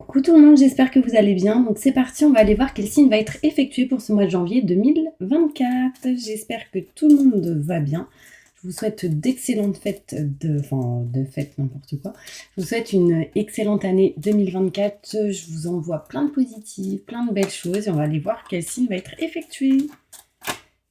Coucou tout le monde, j'espère que vous allez bien. Donc c'est parti, on va aller voir quel signe va être effectué pour ce mois de janvier 2024. J'espère que tout le monde va bien. Je vous souhaite d'excellentes fêtes, de fêtes, n'importe quoi. Je vous souhaite une excellente année 2024. Je vous envoie plein de positifs, plein de belles choses et on va aller voir quel signe va être effectué.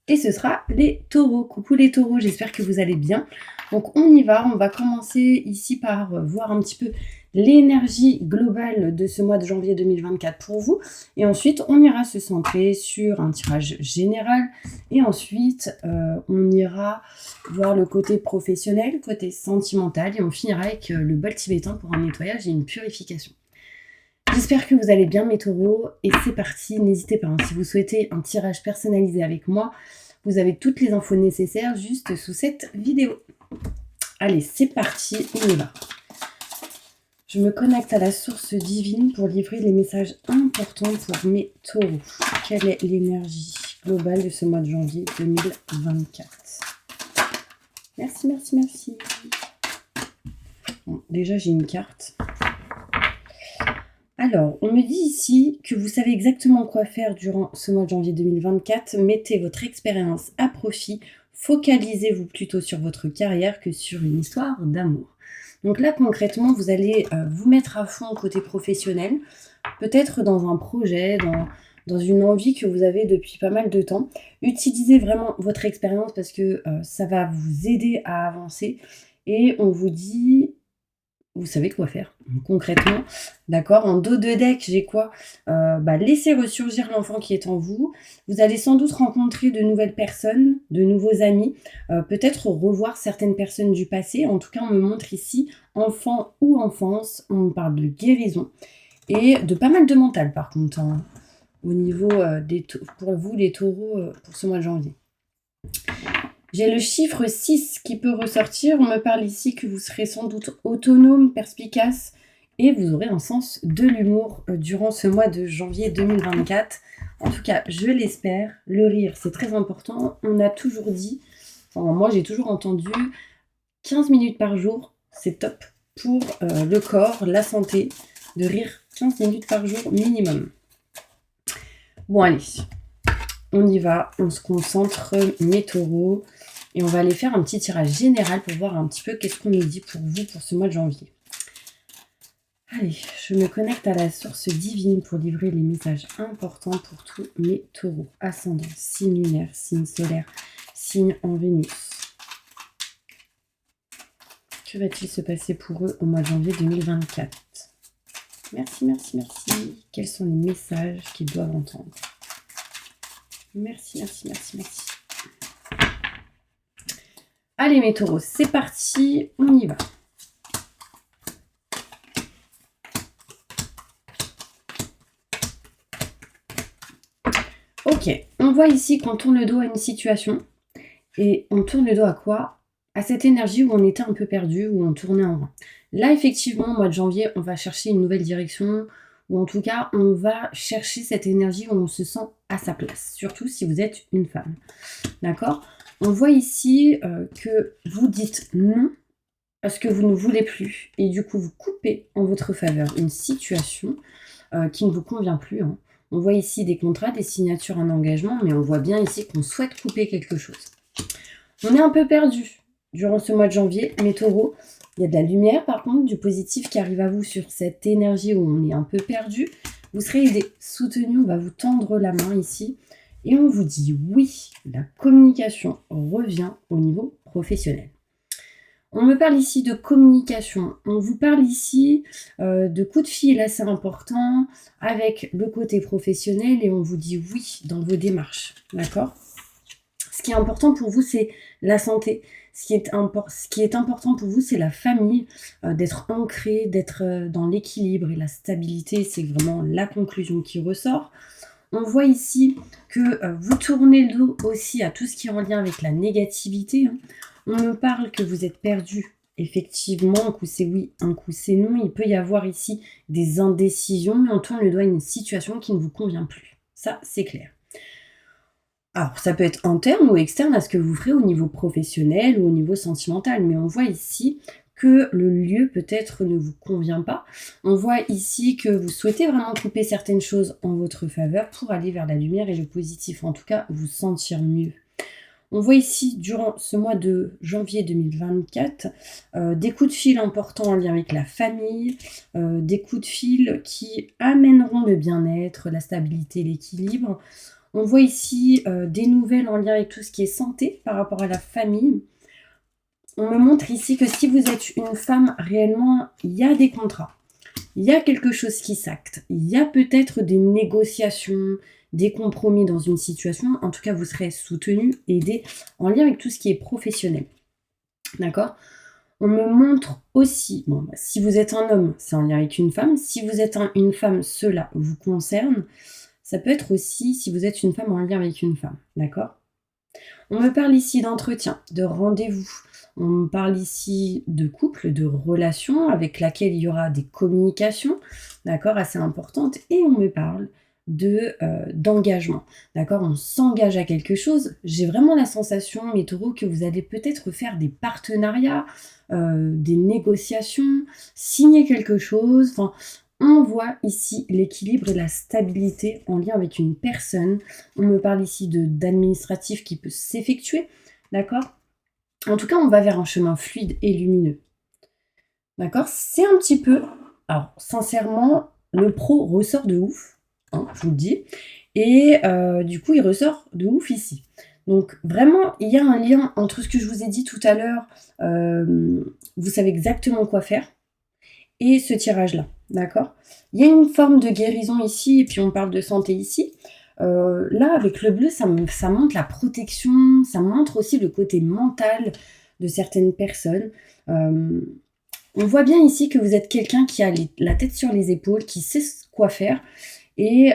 Et ce sera les taureaux. Coucou les taureaux, j'espère que vous allez bien. Donc on y va, on va commencer ici par voir un petit peu l'énergie globale de ce mois de janvier 2024 pour vous. Et ensuite, on ira se centrer sur un tirage général. Et ensuite, on ira voir le côté professionnel, côté sentimental. Et on finira avec le bol tibétain pour un nettoyage et une purification. J'espère que vous allez bien mes taureaux. Et c'est parti, n'hésitez pas. Si vous souhaitez un tirage personnalisé avec moi, vous avez toutes les infos nécessaires juste sous cette vidéo. Allez, c'est parti, on y va. Je me connecte à la source divine pour livrer les messages importants pour mes taureaux. Quelle est l'énergie globale de ce mois de janvier 2024? Merci, merci, merci. Bon, déjà, j'ai une carte. Alors, on me dit ici que vous savez exactement quoi faire durant ce mois de janvier 2024. Mettez votre expérience à profit. Focalisez-vous plutôt sur votre carrière que sur une histoire d'amour. Donc là, concrètement, vous allez vous mettre à fond côté professionnel, peut-être dans un projet, dans une envie que vous avez depuis pas mal de temps. Utilisez vraiment votre expérience parce que ça va vous aider à avancer. Et on vous dit, vous savez quoi faire, concrètement. D'accord, en dos de deck, j'ai quoi? Laissez ressurgir l'enfant qui est en vous. Vous allez sans doute rencontrer de nouvelles personnes, de nouveaux amis, peut-être revoir certaines personnes du passé. En tout cas, on me montre ici enfant ou enfance. On me parle de guérison et de pas mal de mental, par contre, hein, au niveau pour vous, les taureaux, pour ce mois de janvier. J'ai le chiffre 6 qui peut ressortir. On me parle ici que vous serez sans doute autonome, perspicace et vous aurez un sens de l'humour durant ce mois de janvier 2024. En tout cas, je l'espère. Le rire, c'est très important. On a toujours dit, moi j'ai toujours entendu 15 minutes par jour, c'est top pour le corps, la santé, de rire 15 minutes par jour minimum. Bon allez, on y va, on se concentre mes taureaux. Et on va aller faire un petit tirage général pour voir un petit peu qu'est-ce qu'on nous dit pour vous pour ce mois de janvier. Allez, je me connecte à la source divine pour livrer les messages importants pour tous mes taureaux. Ascendant, signe lunaire, signe solaire, signe en Vénus. Que va-t-il se passer pour eux au mois de janvier 2024? Merci, merci, merci. Quels sont les messages qu'ils doivent entendre? Merci, merci, merci, merci. Allez mes taureaux, c'est parti, on y va. Ok, on voit ici qu'on tourne le dos à une situation. Et on tourne le dos à quoi? À cette énergie où on était un peu perdu, où on tournait en rond. Là, effectivement, au mois de janvier, on va chercher une nouvelle direction, ou en tout cas, on va chercher cette énergie où on se sent à sa place, surtout si vous êtes une femme. D'accord? On voit ici que vous dites non parce que vous ne voulez plus, et du coup, vous coupez en votre faveur une situation qui ne vous convient plus. Hein. On voit ici des contrats, des signatures en engagement, mais on voit bien ici qu'on souhaite couper quelque chose. On est un peu perdu durant ce mois de janvier, mes taureaux. Il y a de la lumière, par contre, du positif qui arrive à vous sur cette énergie où on est un peu perdu. Vous serez aidé, soutenu, on va vous tendre la main ici. Et on vous dit oui, la communication revient au niveau professionnel. On me parle ici de communication. On vous parle ici de coups de fil assez importants avec le côté professionnel et on vous dit oui dans vos démarches. D'accord ? Ce qui est important pour vous, c'est la santé. Ce qui est important pour vous, c'est la famille, d'être ancré, d'être dans l'équilibre et la stabilité. C'est vraiment la conclusion qui ressort. On voit ici que vous tournez le dos aussi à tout ce qui est en lien avec la négativité. Hein. On me parle que vous êtes perdu. Effectivement, un coup c'est oui, un coup c'est non. Il peut y avoir ici des indécisions, mais on tourne le doigt à une situation qui ne vous convient plus. Ça, c'est clair. Alors, ça peut être interne ou externe à ce que vous ferez au niveau professionnel ou au niveau sentimental, mais on voit ici que le lieu peut-être ne vous convient pas. On voit ici que vous souhaitez vraiment couper certaines choses en votre faveur pour aller vers la lumière et le positif, en tout cas vous sentir mieux. On voit ici, durant ce mois de janvier 2024, des coups de fil importants en lien avec la famille, des coups de fil qui amèneront le bien-être, la stabilité, l'équilibre. On voit ici des nouvelles en lien avec tout ce qui est santé par rapport à la famille. On me montre ici que si vous êtes une femme, réellement, il y a des contrats. Il y a quelque chose qui s'acte. Il y a peut-être des négociations, des compromis dans une situation. En tout cas, vous serez soutenu, aidé en lien avec tout ce qui est professionnel. D'accord ? On me montre aussi, bon, si vous êtes un homme, c'est en lien avec une femme. Si vous êtes une femme, cela vous concerne. Ça peut être aussi si vous êtes une femme en lien avec une femme. D'accord ? On me parle ici d'entretien, de rendez-vous. On me parle ici de couple, de relation avec laquelle il y aura des communications, d'accord, assez importantes. Et on me parle d'engagement, d'accord. On s'engage à quelque chose. J'ai vraiment la sensation, mes taureaux, que vous allez peut-être faire des partenariats, des négociations, signer quelque chose. Enfin, on voit ici l'équilibre et la stabilité en lien avec une personne. On me parle ici d'administratif qui peut s'effectuer, d'accord. En tout cas, on va vers un chemin fluide et lumineux. D'accord ? C'est un petit peu... Alors, sincèrement, le pro ressort de ouf, hein, je vous le dis. Et du coup, il ressort de ouf ici. Donc, vraiment, il y a un lien entre ce que je vous ai dit tout à l'heure, vous savez exactement quoi faire, et ce tirage-là. D'accord ? Il y a une forme de guérison ici, et puis on parle de santé ici. Là, avec le bleu, ça montre la protection, ça montre aussi le côté mental de certaines personnes. On voit bien ici que vous êtes quelqu'un qui a la tête sur les épaules, qui sait quoi faire, et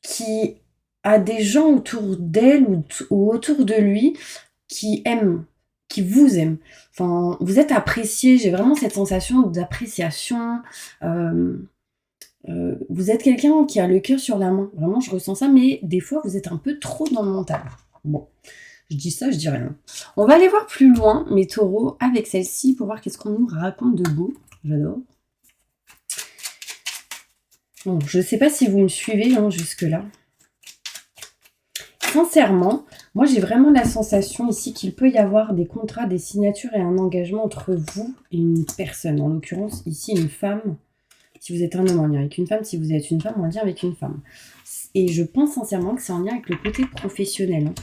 qui a des gens autour d'elle ou autour de lui qui aiment, qui vous aiment. Enfin, vous êtes apprécié, j'ai vraiment cette sensation d'appréciation. Vous êtes quelqu'un qui a le cœur sur la main. Vraiment, je ressens ça, mais des fois, vous êtes un peu trop dans le mental. Bon, je dis ça, je dis rien. On va aller voir plus loin, mes taureaux, avec celle-ci, pour voir qu'est-ce qu'on nous raconte de beau. J'adore. Bon, je ne sais pas si vous me suivez jusque-là. Sincèrement, moi, j'ai vraiment la sensation ici qu'il peut y avoir des contrats, des signatures et un engagement entre vous et une personne. En l'occurrence, ici, une femme. Si vous êtes un homme en lien avec une femme, si vous êtes une femme en lien avec une femme. Et je pense sincèrement que c'est en lien avec le côté professionnel. Hein.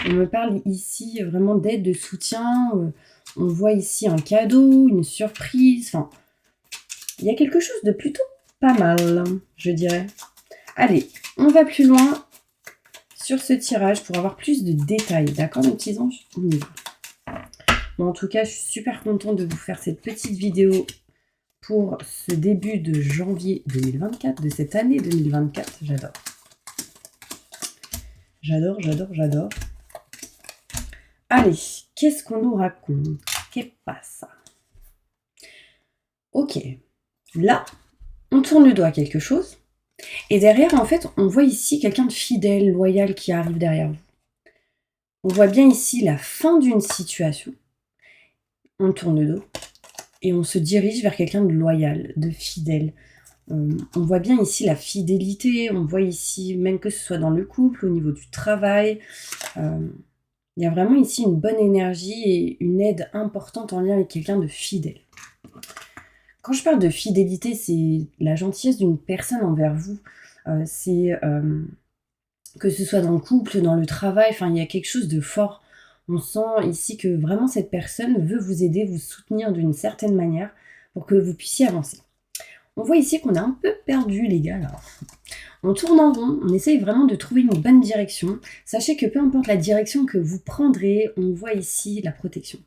On me parle ici vraiment d'aide, de soutien. On voit ici un cadeau, une surprise. Enfin, il y a quelque chose de plutôt pas mal, je dirais. Allez, on va plus loin sur ce tirage pour avoir plus de détails. D'accord, mes petits anges ? On y va. Bon, en tout cas, je suis super contente de vous faire cette petite vidéo pour ce début de janvier 2024, de cette année 2024. J'adore. J'adore, j'adore, j'adore. Allez, qu'est-ce qu'on nous raconte ? Qu'est-ce qui passe ? Ok, là, on tourne le doigt à quelque chose. Et derrière, en fait, on voit ici quelqu'un de fidèle, loyal qui arrive derrière vous. On voit bien ici la fin d'une situation. On tourne le dos. Et on se dirige vers quelqu'un de loyal, de fidèle. On voit bien ici la fidélité, on voit ici, même que ce soit dans le couple, au niveau du travail, il y a vraiment ici une bonne énergie et une aide importante en lien avec quelqu'un de fidèle. Quand je parle de fidélité, c'est la gentillesse d'une personne envers vous. C'est que ce soit dans le couple, dans le travail, enfin, il y a quelque chose de fort. On sent ici que vraiment cette personne veut vous aider, vous soutenir d'une certaine manière pour que vous puissiez avancer. On voit ici qu'on est un peu perdu, les gars, là. On tourne en rond, on essaye vraiment de trouver une bonne direction. Sachez que peu importe la direction que vous prendrez, on voit ici la protection.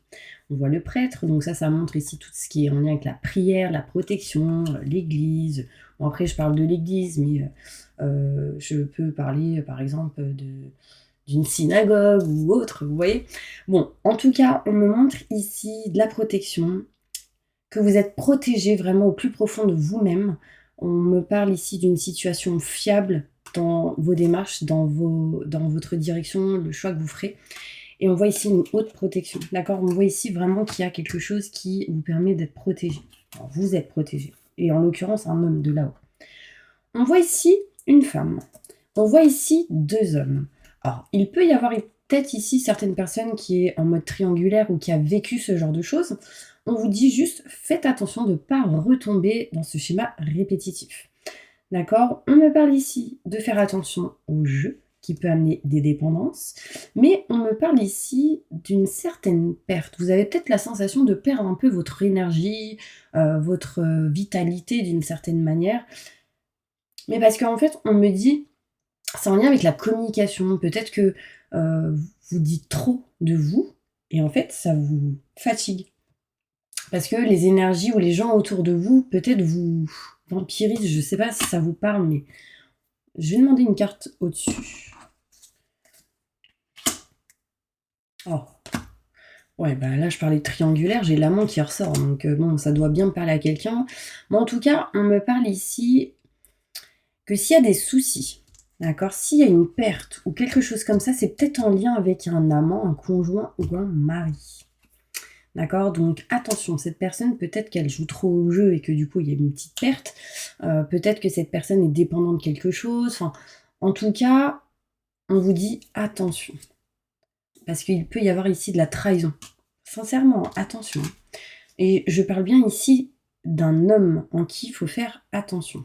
On voit le prêtre, donc ça montre ici tout ce qui est en lien avec la prière, la protection, l'église. Bon, après, je parle de l'église, mais je peux parler, par exemple, d'une synagogue ou autre, vous voyez. Bon, en tout cas, on me montre ici de la protection, que vous êtes protégé vraiment au plus profond de vous-même. On me parle ici d'une situation fiable dans vos démarches, dans votre direction, le choix que vous ferez. Et on voit ici une haute protection, d'accord? On voit ici vraiment qu'il y a quelque chose qui vous permet d'être protégé. Alors, vous êtes protégé. Et en l'occurrence, un homme de là-haut. On voit ici une femme. On voit ici 2 hommes. Alors, il peut y avoir peut-être ici certaines personnes qui est en mode triangulaire ou qui a vécu ce genre de choses. On vous dit juste, faites attention de ne pas retomber dans ce schéma répétitif. D'accord? On me parle ici de faire attention au jeu, qui peut amener des dépendances, mais on me parle ici d'une certaine perte. Vous avez peut-être la sensation de perdre un peu votre énergie, votre vitalité d'une certaine manière, mais parce qu'en fait, on me dit, c'est en lien avec la communication. Peut-être que vous dites trop de vous, et en fait, ça vous fatigue. Parce que les énergies ou les gens autour de vous, peut-être vous vampirisent, je sais pas si ça vous parle, mais je vais demander une carte au-dessus. Oh. Ouais, bah là, je parlais de triangulaire, j'ai l'amant qui ressort, donc bon, ça doit bien me parler à quelqu'un. Mais en tout cas, on me parle ici que s'il y a des soucis, d'accord, s'il y a une perte ou quelque chose comme ça, c'est peut-être en lien avec un amant, un conjoint ou un mari. D'accord? Donc attention, cette personne, peut-être qu'elle joue trop au jeu et que du coup, il y a une petite perte. Peut-être que cette personne est dépendante de quelque chose. Enfin, en tout cas, on vous dit attention. Parce qu'il peut y avoir ici de la trahison. Sincèrement, attention. Et je parle bien ici d'un homme en qui il faut faire attention.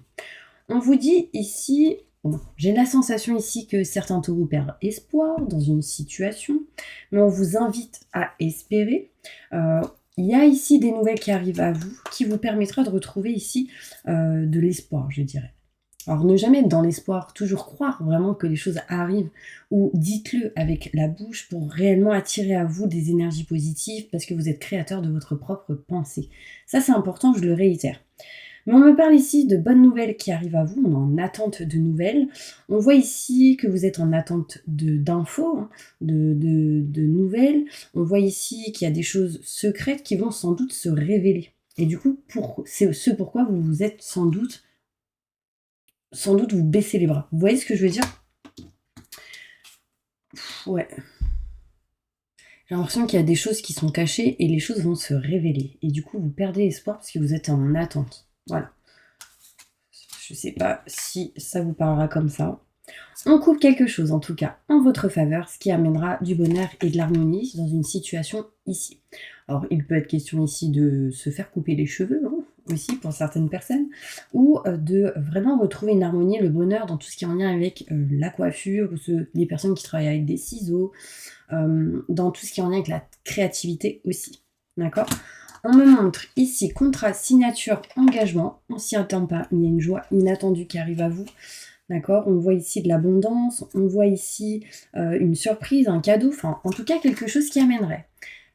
On vous dit ici, bon, j'ai la sensation ici que certains taureaux perdent espoir dans une situation, mais on vous invite à espérer. Il y a ici des nouvelles qui arrivent à vous, qui vous permettra de retrouver ici de l'espoir, je dirais. Alors ne jamais être dans l'espoir, toujours croire vraiment que les choses arrivent, ou dites-le avec la bouche pour réellement attirer à vous des énergies positives, parce que vous êtes créateur de votre propre pensée. Ça c'est important, je le réitère. Mais on me parle ici de bonnes nouvelles qui arrivent à vous, on est en attente de nouvelles. On voit ici que vous êtes en attente d'infos, hein, de nouvelles. On voit ici qu'il y a des choses secrètes qui vont sans doute se révéler. Et du coup, c'est ce pourquoi vous vous êtes sans doute vous baissez les bras. Vous voyez ce que je veux dire? Ouais. J'ai l'impression qu'il y a des choses qui sont cachées et les choses vont se révéler. Et du coup, vous perdez espoir parce que vous êtes en attente. Voilà. Je sais pas si ça vous parlera comme ça. On coupe quelque chose en tout cas en votre faveur, ce qui amènera du bonheur et de l'harmonie dans une situation ici. Alors il peut être question ici de se faire couper les cheveux, hein, aussi pour certaines personnes, ou de vraiment retrouver une harmonie, le bonheur dans tout ce qui est en lien avec la coiffure, ou les personnes qui travaillent avec des ciseaux, dans tout ce qui est en lien avec la créativité aussi. D'accord? On me montre ici contrat, signature, engagement. On s'y attend pas, mais il y a une joie inattendue qui arrive à vous. D'accord? On voit ici de l'abondance, on voit ici une surprise, un cadeau, enfin en tout cas quelque chose qui amènerait.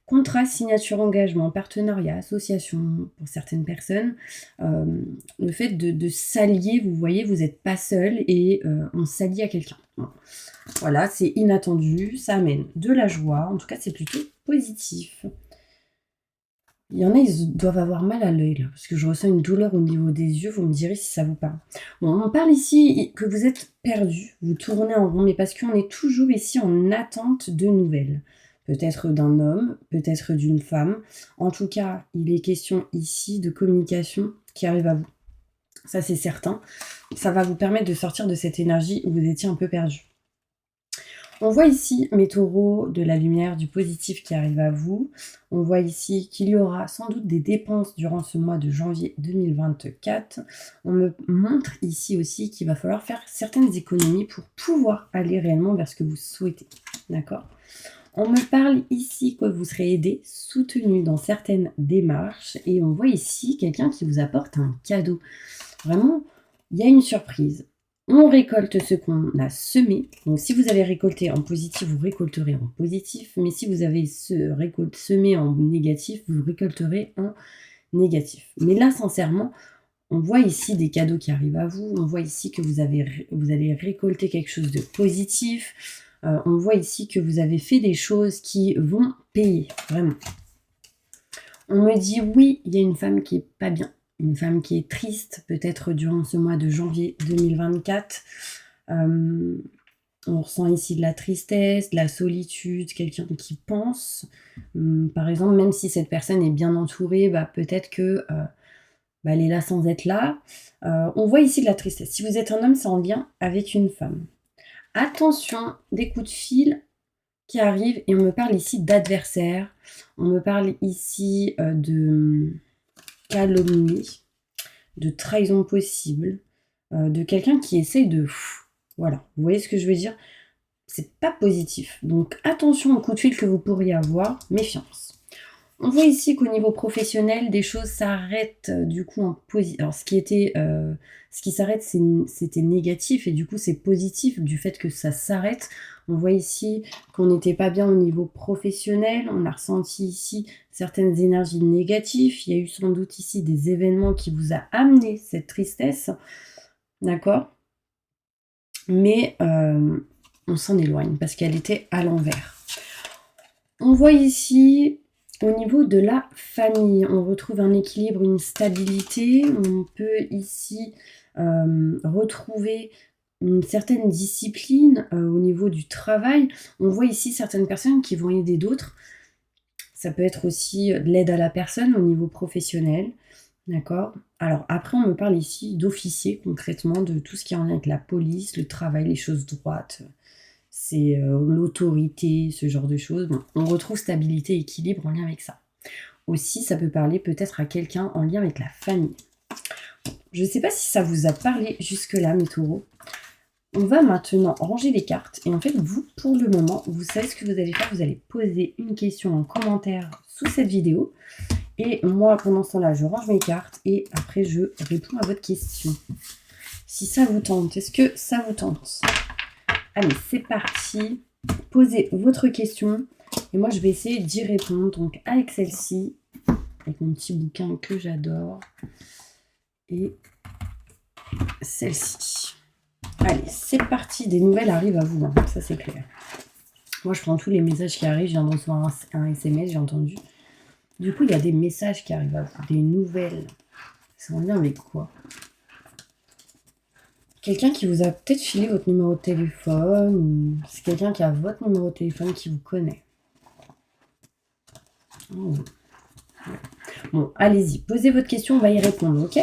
Contrat, signature, engagement, partenariat, association pour certaines personnes. Le fait de s'allier, vous voyez, vous n'êtes pas seul et on s'allie à quelqu'un. Bon. Voilà, c'est inattendu, ça amène de la joie, en tout cas c'est plutôt positif. Il y en a, ils doivent avoir mal à l'œil, là, parce que je ressens une douleur au niveau des yeux, vous me direz si ça vous parle. Bon, on parle ici que vous êtes perdu, vous tournez en rond, mais parce qu'on est toujours ici en attente de nouvelles. Peut-être d'un homme, peut-être d'une femme. En tout cas, il est question ici de communication qui arrive à vous. Ça, c'est certain. Ça va vous permettre de sortir de cette énergie où vous étiez un peu perdu. On voit ici, mes taureaux, de la lumière, du positif qui arrive à vous. On voit ici qu'il y aura sans doute des dépenses durant ce mois de janvier 2024. On me montre ici aussi qu'il va falloir faire certaines économies pour pouvoir aller réellement vers ce que vous souhaitez. D'accord ? On me parle ici que vous serez aidé, soutenu dans certaines démarches. Et on voit ici quelqu'un qui vous apporte un cadeau. Vraiment, il y a une surprise. On récolte ce qu'on a semé. Donc, si vous avez récolté en positif, vous récolterez en positif. Mais si vous avez semé en négatif, vous récolterez en négatif. Mais là, sincèrement, on voit ici des cadeaux qui arrivent à vous. On voit ici que vous allez récolter quelque chose de positif. On voit ici que vous avez fait des choses qui vont payer, vraiment. On me dit, oui, il y a une femme qui est pas bien. Une femme qui est triste, peut-être durant ce mois de janvier 2024. On ressent ici de la tristesse, de la solitude, quelqu'un qui pense. Par exemple, même si cette personne est bien entourée, peut-être que elle est là sans être là. On voit ici de la tristesse. Si vous êtes un homme, c'est en lien avec une femme. Attention, des coups de fil qui arrivent et on me parle ici d'adversaire. On me parle ici de calomnie, de trahison possible, de quelqu'un qui essaye de... Voilà, vous voyez ce que je veux dire? C'est pas positif. Donc attention aux coups de fil que vous pourriez avoir, méfiance. On voit ici qu'au niveau professionnel, des choses s'arrêtent du coup en positif. Alors ce qui s'arrête, c'était négatif et du coup c'est positif du fait que ça s'arrête. On voit ici qu'on n'était pas bien au niveau professionnel. On a ressenti ici certaines énergies négatives. Il y a eu sans doute ici des événements qui vous a amené cette tristesse. D'accord? Mais on s'en éloigne parce qu'elle était à l'envers. On voit ici, au niveau de la famille, on retrouve un équilibre, une stabilité. On peut ici retrouver une certaine discipline au niveau du travail. On voit ici certaines personnes qui vont aider d'autres. Ça peut être aussi de l'aide à la personne au niveau professionnel. D'accord? Alors après, on me parle ici d'officier, concrètement, de tout ce qui est en lien avec la police, le travail, les choses droites. C'est l'autorité, ce genre de choses. Bon, on retrouve stabilité et équilibre en lien avec ça. Aussi, ça peut parler peut-être à quelqu'un en lien avec la famille. Je ne sais pas si ça vous a parlé jusque-là, mes taureaux. On va maintenant ranger les cartes. Et en fait, vous, pour le moment, vous savez ce que vous allez faire. Vous allez poser une question en commentaire sous cette vidéo. Et moi, pendant ce temps-là, je range mes cartes. Et après, je réponds à votre question. Si ça vous tente, est-ce que ça vous tente ? Allez, c'est parti. Posez votre question. Et moi, je vais essayer d'y répondre. Donc, avec celle-ci, avec mon petit bouquin que j'adore. Et celle-ci. Allez, c'est parti. Des nouvelles arrivent à vous. Hein. Ça, c'est clair. Moi, je prends tous les messages qui arrivent. Je viens de recevoir un SMS, j'ai entendu. Du coup, il y a des messages qui arrivent à vous. Des nouvelles. C'est en lien avec quoi ? Quelqu'un qui vous a peut-être filé votre numéro de téléphone, ou c'est quelqu'un qui a votre numéro de téléphone qui vous connaît. Oh. Ouais. Bon, allez-y, posez votre question, on va y répondre, ok ?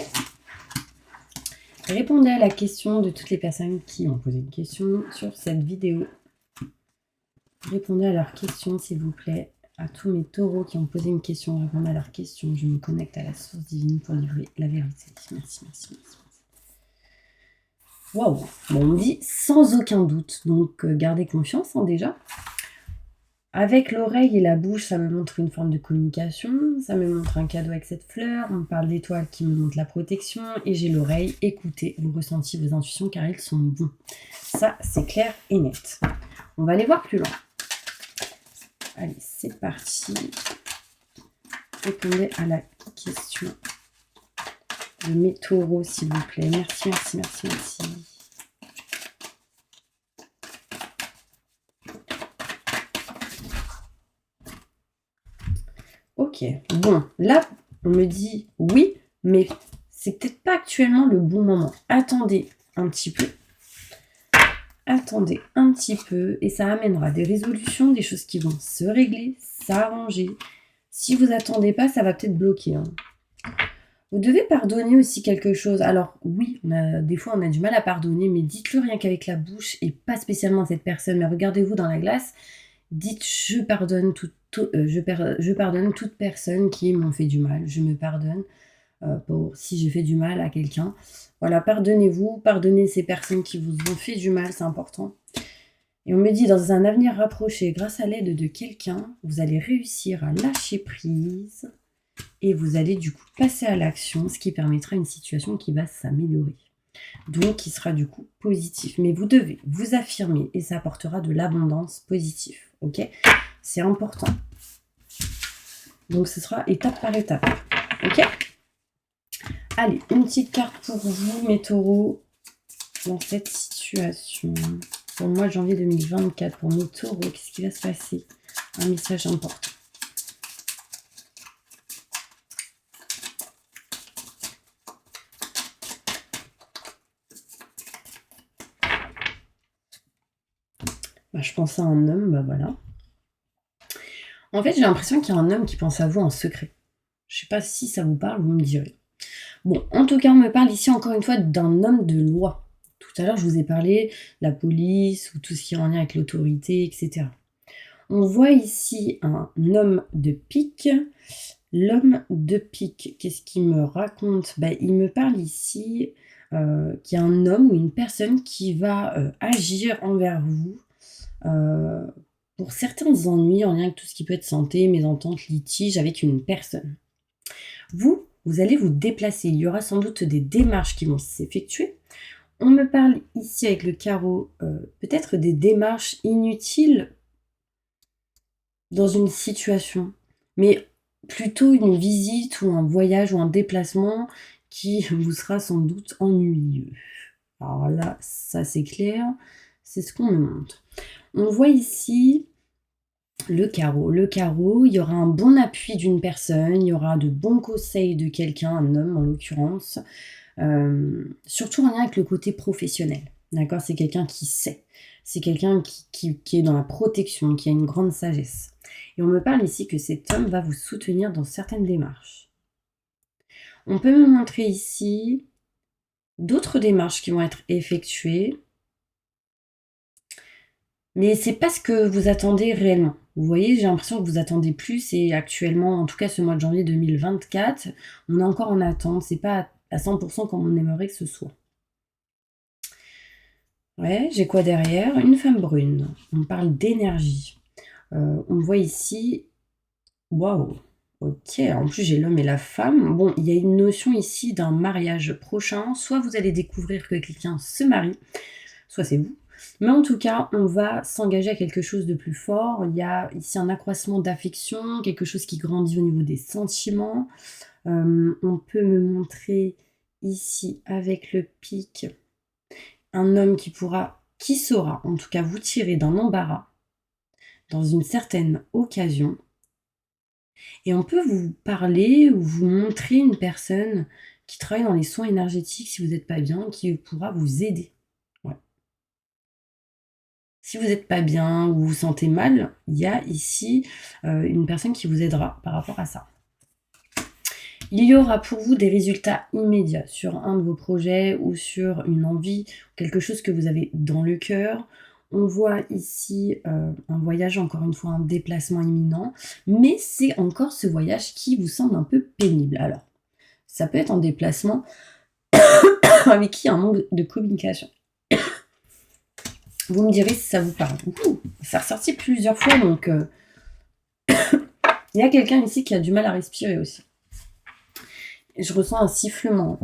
Répondez à la question de toutes les personnes qui ont posé une question sur cette vidéo. Répondez à leurs questions, s'il vous plaît. À tous mes taureaux qui ont posé une question, répondez à leurs questions. Je me connecte à la source divine pour livrer la vérité. Merci, merci, merci. Waouh! Bon, on me dit sans aucun doute, donc gardez confiance déjà. Avec l'oreille et la bouche, ça me montre une forme de communication, ça me montre un cadeau avec cette fleur, on me parle d'étoiles qui me montrent la protection, et j'ai l'oreille, écoutez vos ressentis, vos intuitions, car ils sont bons. Ça, c'est clair et net. On va aller voir plus loin. Allez, c'est parti. Répondez à la question de mes taureaux, s'il vous plaît. Merci, merci, merci, merci. Ok, bon, là, on me dit oui, mais c'est peut-être pas actuellement le bon moment. Attendez un petit peu. Attendez un petit peu et ça amènera des résolutions, des choses qui vont se régler, s'arranger. Si vous attendez pas, ça va peut-être bloquer. Hein. Vous devez pardonner aussi quelque chose. Alors oui, des fois on a du mal à pardonner, mais dites-le rien qu'avec la bouche et pas spécialement à cette personne. Mais regardez-vous dans la glace, dites je pardonne je pardonne toute personne qui m'ont fait du mal. Je me pardonne si j'ai fait du mal à quelqu'un. Voilà, pardonnez-vous, pardonnez ces personnes qui vous ont fait du mal, c'est important. Et on me dit, dans un avenir rapproché, grâce à l'aide de quelqu'un, vous allez réussir à lâcher prise et vous allez du coup passer à l'action, ce qui permettra une situation qui va s'améliorer. Donc, qui sera du coup positif. Mais vous devez vous affirmer et ça apportera de l'abondance positive. Ok ? C'est important. Donc, ce sera étape par étape. Ok ? Allez, une petite carte pour vous, mes taureaux, dans cette situation. Pour le mois de janvier 2024, pour mes taureaux, qu'est-ce qui va se passer ? Un message important. Bah, je pense à un homme, bah voilà. En fait, j'ai l'impression qu'il y a un homme qui pense à vous en secret. Je sais pas si ça vous parle, vous me direz. Bon, en tout cas, on me parle ici encore une fois d'un homme de loi. Tout à l'heure, je vous ai parlé de la police ou tout ce qui est en lien avec l'autorité, etc. On voit ici un homme de pique. L'homme de pique, qu'est-ce qu'il me raconte? Bah, il me parle ici qu'il y a un homme ou une personne qui va agir envers vous euh, pour certains ennuis en lien avec tout ce qui peut être santé, mésentente, litige avec une personne. Vous allez vous déplacer. Il y aura sans doute des démarches qui vont s'effectuer. On me parle ici avec le carreau, peut-être des démarches inutiles dans une situation, mais plutôt une visite ou un voyage ou un déplacement qui vous sera sans doute ennuyeux. Alors là, ça c'est clair, c'est ce qu'on me montre. On voit ici le carreau. Le carreau, il y aura un bon appui d'une personne, il y aura de bons conseils de quelqu'un, un homme en l'occurrence, surtout en lien avec le côté professionnel. D'accord? C'est quelqu'un qui sait. C'est quelqu'un qui est dans la protection, qui a une grande sagesse. Et on me parle ici que cet homme va vous soutenir dans certaines démarches. On peut me montrer ici d'autres démarches qui vont être effectuées, mais c'est pas ce que vous attendez réellement. Vous voyez, j'ai l'impression que vous attendez plus et actuellement, en tout cas ce mois de janvier 2024, on est encore en attente. C'est pas à 100% comme on aimerait que ce soit. Ouais, j'ai quoi derrière? Une femme brune. On parle d'énergie. On voit ici. Waouh! Ok, en plus j'ai l'homme et la femme. Bon, il y a une notion ici d'un mariage prochain. Soit vous allez découvrir que quelqu'un se marie, soit c'est vous. Mais en tout cas, on va s'engager à quelque chose de plus fort. Il y a ici un accroissement d'affection, quelque chose qui grandit au niveau des sentiments. On peut me montrer ici avec le pic un homme qui saura en tout cas vous tirer d'un embarras dans une certaine occasion. Et on peut vous parler ou vous montrer une personne qui travaille dans les soins énergétiques si vous n'êtes pas bien, qui pourra vous aider. Ouais. Si vous n'êtes pas bien ou vous vous sentez mal, il y a ici une personne qui vous aidera par rapport à ça. Il y aura pour vous des résultats immédiats sur un de vos projets ou sur une envie, quelque chose que vous avez dans le cœur. On voit ici un voyage, encore une fois, un déplacement imminent, mais c'est encore ce voyage qui vous semble un peu pénible. Alors, ça peut être un déplacement avec qui il y a un manque de communication. Vous me direz si ça vous parle. Ouh, ça a ressorti plusieurs fois, donc il y a quelqu'un ici qui a du mal à respirer aussi. Je ressens un sifflement.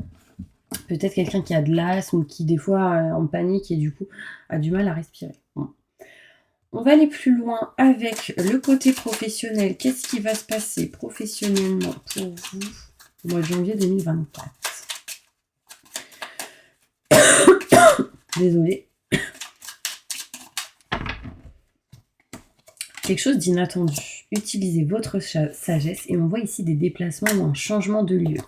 Peut-être quelqu'un qui a de l'asthme ou qui des fois est en panique et du coup a du mal à respirer. Bon. On va aller plus loin avec le côté professionnel. Qu'est-ce qui va se passer professionnellement pour vous au mois de janvier 2024? Désolée. Quelque chose d'inattendu. Utilisez votre sagesse et on voit ici des déplacements ou un changement de lieu.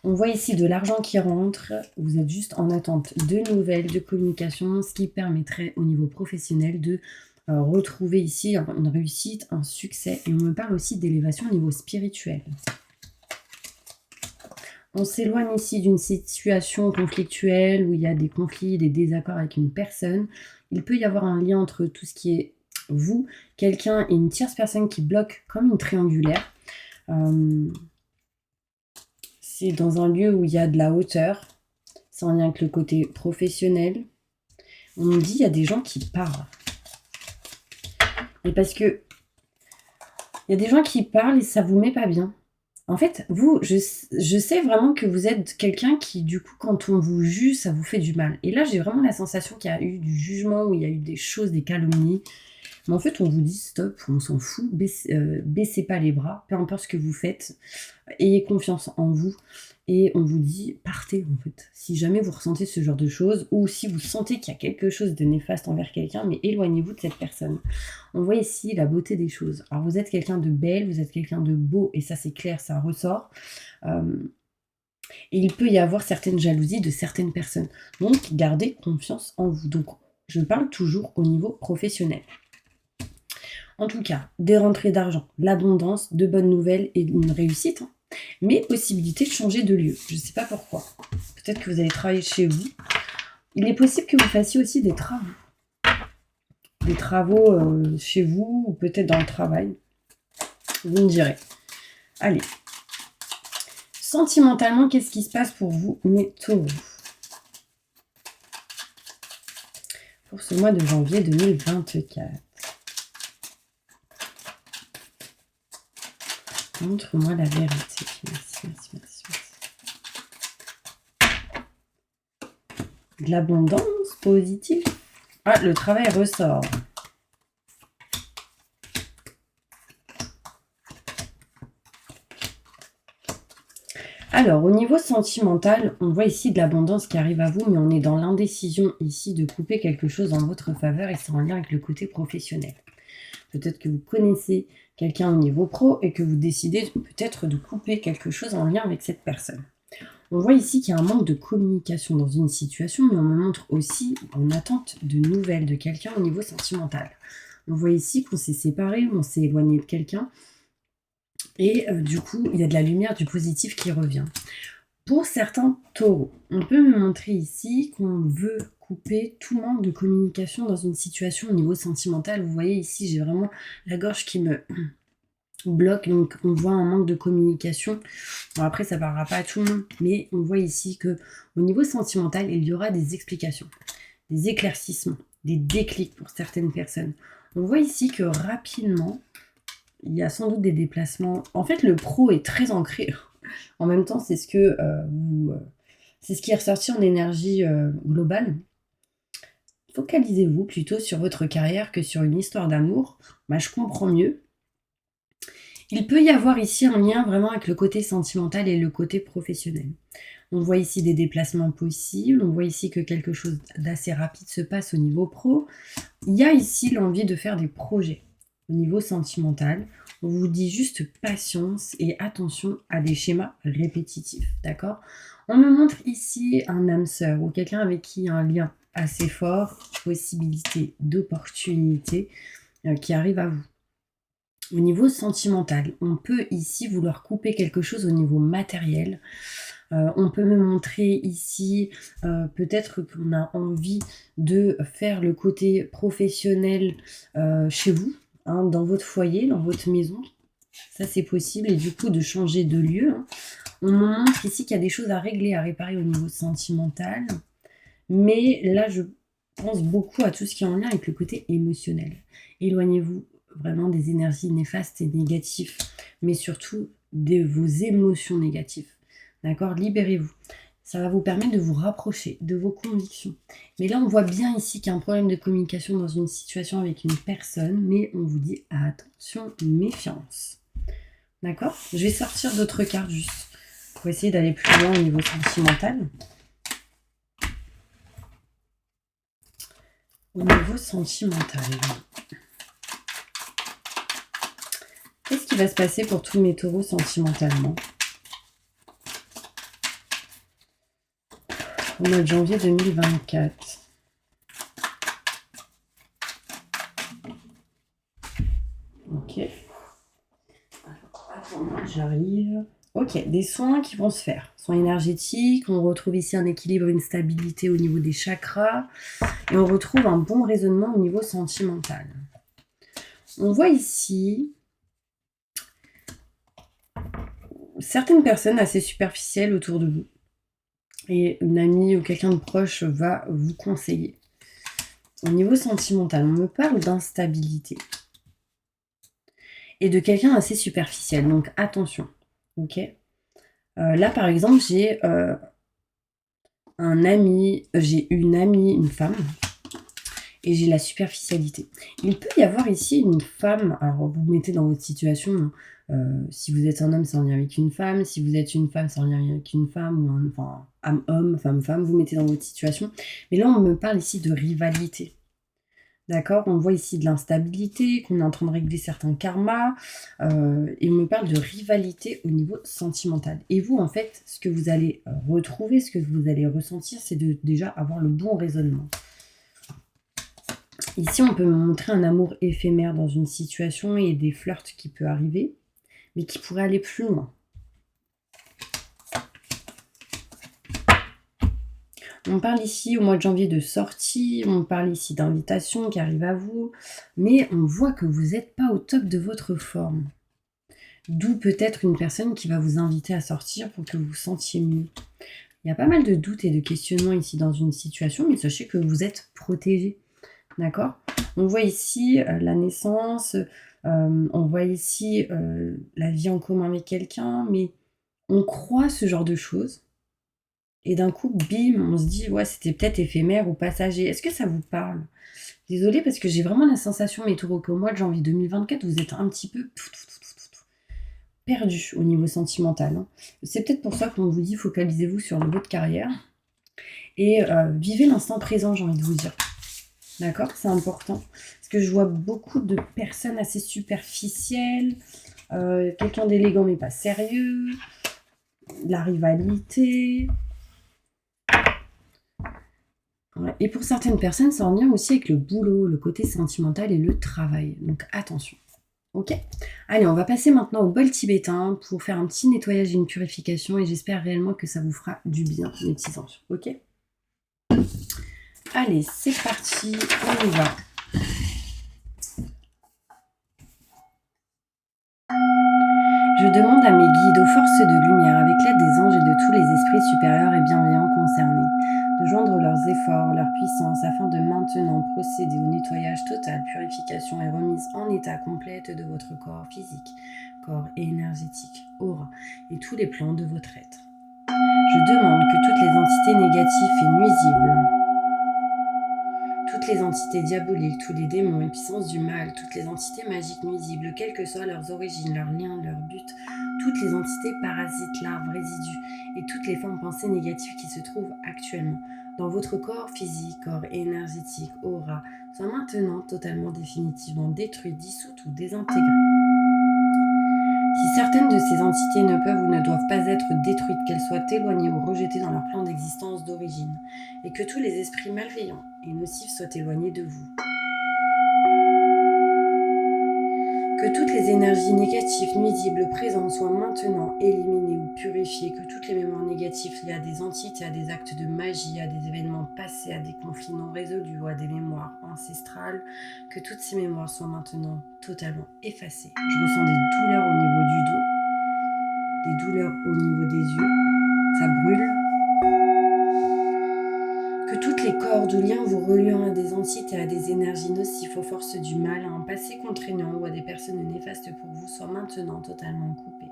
On voit ici de l'argent qui rentre, vous êtes juste en attente de nouvelles, de communication, ce qui permettrait au niveau professionnel de retrouver ici une réussite, un succès. Et on me parle aussi d'élévation au niveau spirituel. On s'éloigne ici d'une situation conflictuelle où il y a des conflits, des désaccords avec une personne. Il peut y avoir un lien entre tout ce qui est vous, quelqu'un et une tierce personne qui bloque comme une triangulaire. C'est dans un lieu où il y a de la hauteur. C'est en lien avec le côté professionnel. On nous dit qu'il y a des gens qui parlent. Et parce que il y a des gens qui parlent et ça vous met pas bien. En fait, vous, je sais vraiment que vous êtes quelqu'un qui, du coup, quand on vous juge, ça vous fait du mal. Et là, j'ai vraiment la sensation qu'il y a eu du jugement, où il y a eu des choses, des calomnies. Mais en fait, on vous dit stop, on s'en fout, baissez pas les bras, peu importe ce que vous faites, ayez confiance en vous. Et on vous dit, partez en fait. Si jamais vous ressentez ce genre de choses, ou si vous sentez qu'il y a quelque chose de néfaste envers quelqu'un, mais éloignez-vous de cette personne. On voit ici la beauté des choses. Alors vous êtes quelqu'un de belle, vous êtes quelqu'un de beau, et ça c'est clair, ça ressort. Et il peut y avoir certaines jalousies de certaines personnes. Donc gardez confiance en vous. Donc Je parle toujours au niveau professionnel. En tout cas, des rentrées d'argent, l'abondance, de bonnes nouvelles et une réussite, hein. Mais possibilité de changer de lieu. Je ne sais pas pourquoi. Peut-être que vous allez travailler chez vous. Il est possible que vous fassiez aussi des travaux. Des travaux chez vous ou peut-être dans le travail. Vous me direz. Allez. Sentimentalement, qu'est-ce qui se passe pour vous, mes taureaux? Pour ce mois de janvier 2024. Montre-moi la vérité. Merci, merci, merci, merci. De l'abondance positive. Ah, le travail ressort. Alors, au niveau sentimental, on voit ici de l'abondance qui arrive à vous, mais on est dans l'indécision ici de couper quelque chose en votre faveur et c'est en lien avec le côté professionnel. Peut-être que vous connaissez quelqu'un au niveau pro et que vous décidez peut-être de couper quelque chose en lien avec cette personne. On voit ici qu'il y a un manque de communication dans une situation, mais on me montre aussi en attente de nouvelles de quelqu'un au niveau sentimental. On voit ici qu'on s'est séparé, on s'est éloigné de quelqu'un. Et du coup, il y a de la lumière, du positif qui revient. Pour certains taureaux, on peut me montrer ici qu'on veut couper tout manque de communication dans une situation au niveau sentimental. Vous voyez ici, j'ai vraiment la gorge qui me bloque, donc on voit un manque de communication. Bon, après, ça ne parlera pas à tout le monde, mais on voit ici que au niveau sentimental, il y aura des explications, des éclaircissements, des déclics pour certaines personnes. On voit ici que rapidement, il y a sans doute des déplacements. En fait, le pro est très ancré. En même temps, c'est ce que c'est ce qui est ressorti en énergie globale. Focalisez-vous plutôt sur votre carrière que sur une histoire d'amour. Bah, je comprends mieux. Il peut y avoir ici un lien vraiment avec le côté sentimental et le côté professionnel. On voit ici des déplacements possibles. On voit ici que quelque chose d'assez rapide se passe au niveau pro. Il y a ici l'envie de faire des projets. Au niveau sentimental, on vous dit juste patience et attention à des schémas répétitifs, d'accord? On me montre ici un âme sœur ou quelqu'un avec qui il y a un lien assez fort, possibilité d'opportunité qui arrive à vous. Au niveau sentimental, on peut ici vouloir couper quelque chose au niveau matériel. On peut me montrer ici peut-être qu'on a envie de faire le côté professionnel chez vous, hein, dans votre foyer, dans votre maison. Ça, c'est possible. Et du coup, de changer de lieu. Hein. On me montre ici qu'il y a des choses à régler, à réparer au niveau sentimental. Mais là, je pense beaucoup à tout ce qui est en lien avec le côté émotionnel. Éloignez-vous vraiment des énergies néfastes et négatives, mais surtout de vos émotions négatives. D'accord? Libérez-vous. Ça va vous permettre de vous rapprocher de vos convictions. Mais là, on voit bien ici qu'il y a un problème de communication dans une situation avec une personne, mais on vous dit attention, méfiance. D'accord? Je vais sortir d'autres cartes juste pour essayer d'aller plus loin au niveau sentimental. Au niveau sentimental, qu'est-ce qui va se passer pour tous mes taureaux sentimentalement au mois de janvier 2024? Ok. Alors, j'arrive. Ok, des soins qui vont se faire. Soins énergétiques, on retrouve ici un équilibre, une stabilité au niveau des chakras. Et on retrouve un bon raisonnement au niveau sentimental. On voit ici certaines personnes assez superficielles autour de vous. Et une amie ou quelqu'un de proche va vous conseiller. Au niveau sentimental, on me parle d'instabilité. Et de quelqu'un assez superficiel. Donc attention. Ok. Là, par exemple, j'ai un ami, j'ai une amie, une femme, et j'ai la superficialité. Il peut y avoir ici une femme, alors vous mettez dans votre situation, si vous êtes un homme, c'est en lien avec une femme, si vous êtes une femme, c'est en lien avec une femme, ou enfin, homme, femme, vous mettez dans votre situation. Mais là, on me parle ici de rivalité. D'accord? On voit ici de l'instabilité, qu'on est en train de régler certains karmas, et on me parle de rivalité au niveau sentimental. Et vous, en fait, ce que vous allez retrouver, ce que vous allez ressentir, c'est de déjà avoir le bon raisonnement. Ici, on peut montrer un amour éphémère dans une situation et des flirts qui peuvent arriver, mais qui pourraient aller plus loin. On parle ici au mois de janvier de sortie, on parle ici d'invitations qui arrivent à vous, mais on voit que vous n'êtes pas au top de votre forme. D'où peut-être une personne qui va vous inviter à sortir pour que vous vous sentiez mieux. Il y a pas mal de doutes et de questionnements ici dans une situation, mais sachez que vous êtes protégé. D'accord? On voit ici la naissance, on voit ici la vie en commun avec quelqu'un, mais on croit ce genre de choses. Et d'un coup, bim, on se dit, ouais, c'était peut-être éphémère ou passager. Est-ce que ça vous parle? Désolée, parce que j'ai vraiment la sensation, mes taureaux, qu'au mois de janvier 2024, vous êtes un petit peu perdu au niveau sentimental. Hein. C'est peut-être pour ça qu'on vous dit, focalisez-vous sur votre carrière. Et vivez l'instant présent, j'ai envie de vous dire. D'accord? C'est important. Parce que je vois beaucoup de personnes assez superficielles, quelqu'un d'élégant mais pas sérieux, la rivalité. Ouais. Et pour certaines personnes, ça en vient aussi avec le boulot, le côté sentimental et le travail. Donc attention. Ok? Allez, on va passer maintenant au bol tibétain pour faire un petit nettoyage et une purification. Et j'espère réellement que ça vous fera du bien, mes petits anges. Ok? Allez, c'est parti, on y va. Je demande à mes guides, aux forces de lumière, avec l'aide des anges et de tous les esprits supérieurs et bienveillants concernés, de joindre leurs efforts, leur puissance, afin de maintenant procéder au nettoyage total, purification et remise en état complète de votre corps physique, corps énergétique, aura et tous les plans de votre être. Je demande que toutes les entités négatives et nuisibles, toutes les entités diaboliques, tous les démons et puissances du mal, toutes les entités magiques nuisibles, quelles que soient leurs origines, leurs liens, leurs buts, toutes les entités parasites, larves, résidus et toutes les formes pensées négatives qui se trouvent actuellement dans votre corps physique, corps énergétique, aura, soient maintenant totalement définitivement détruites, dissoutes ou désintégrées. Si certaines de ces entités ne peuvent ou ne doivent pas être détruites, qu'elles soient éloignées ou rejetées dans leur plan d'existence d'origine, et que tous les esprits malveillants et nocifs soient éloignés de vous. Que toutes les énergies négatives, nuisibles, présentes soient maintenant éliminées ou purifiées, que toutes les mémoires négatives liées à des entités, à des actes de magie, à des événements passés, à des conflits non résolus ou à des mémoires ancestrales, que toutes ces mémoires soient maintenant totalement effacées. Je ressens des douleurs au niveau du dos, des douleurs au niveau des yeux, ça brûle. Que toutes les cordes ou liens vous reliant à des entités, à des énergies nocives, aux forces du mal, à un passé contraignant ou à des personnes néfastes pour vous soient maintenant totalement coupés.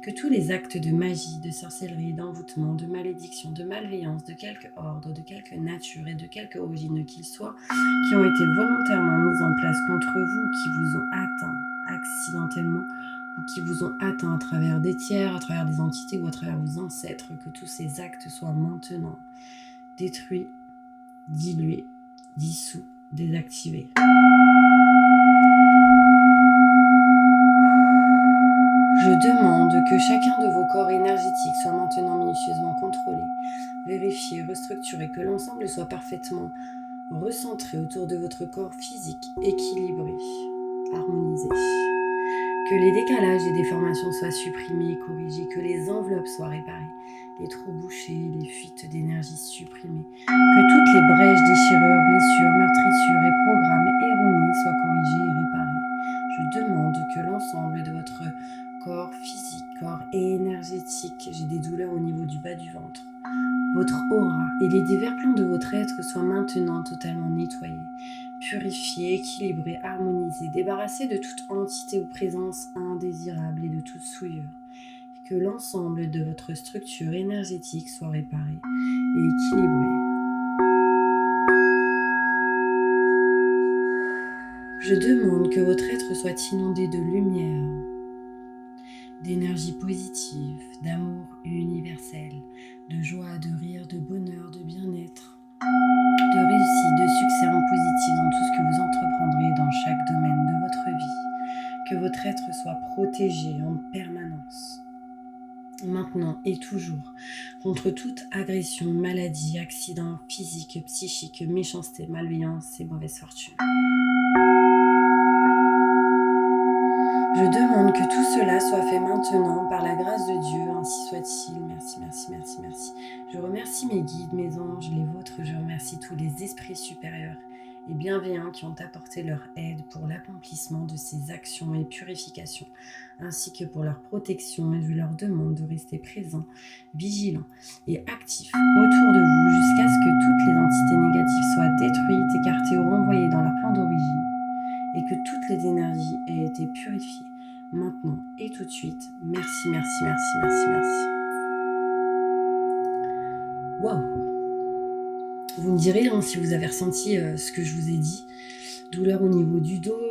Que tous les actes de magie, de sorcellerie, d'envoûtement, de malédiction, de malveillance, de quelque ordre, de quelque nature et de quelque origine qu'ils soient, qui ont été volontairement mis en place contre vous, qui vous ont atteint accidentellement, ou qui vous ont atteint à travers des tiers, à travers des entités ou à travers vos ancêtres, que tous ces actes soient maintenant détruits, dilués, dissous, désactivés. Je demande que chacun de vos corps énergétiques soit maintenant minutieusement contrôlé, vérifié, restructuré, que l'ensemble soit parfaitement recentré autour de votre corps physique, équilibré, harmonisé. Que les décalages et déformations soient supprimés, corrigés, que les enveloppes soient réparées, les trous bouchés, les fuites d'énergie supprimées, que toutes les brèches, déchirures, blessures, meurtrissures et programmes erronés soient corrigés et réparés. Je demande que l'ensemble de votre corps physique, corps énergétique, j'ai des douleurs au niveau du bas du ventre, votre aura et les divers plans de votre être soient maintenant totalement nettoyés, purifiés, équilibrés, harmonisés, débarrassés de toute entité ou présence indésirable et de toute souillure. Que l'ensemble de votre structure énergétique soit réparé et équilibré. Je demande que votre être soit inondé de lumière, d'énergie positive, d'amour universel, de joie, de rire, de bonheur, de bien-être, de réussite, de succès en positif dans tout ce que vous entreprendrez dans chaque domaine de votre vie. Que votre être soit protégé en permanence, maintenant et toujours, contre toute agression, maladie, accident physique, psychique, méchanceté, malveillance et mauvaise fortune. Je demande que tout cela soit fait maintenant par la grâce de Dieu, ainsi soit-il. Merci, merci, merci, merci. Je remercie mes guides, mes anges, les vôtres. Je remercie tous les esprits supérieurs et bienveillants qui ont apporté leur aide pour l'accomplissement de ces actions et purifications, ainsi que pour leur protection. Et je leur demande de rester présents, vigilants et actifs autour de vous jusqu'à ce que toutes les entités négatives soient détruites, écartées ou renvoyées dans leur plan d'origine, et que toutes les énergies aient été purifiées maintenant et tout de suite. Merci, merci, merci, merci, merci. Waouh! Vous me direz si vous avez ressenti ce que je vous ai dit. Douleur au niveau du dos,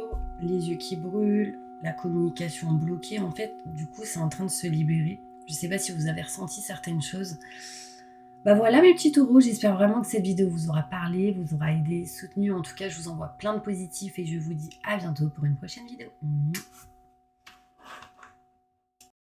les yeux qui brûlent, la communication bloquée. En fait, du coup, c'est en train de se libérer. Je ne sais pas si vous avez ressenti certaines choses. Bah voilà mes petits taureaux, j'espère vraiment que cette vidéo vous aura parlé, vous aura aidé, soutenu. En tout cas, je vous envoie plein de positifs et je vous dis à bientôt pour une prochaine vidéo.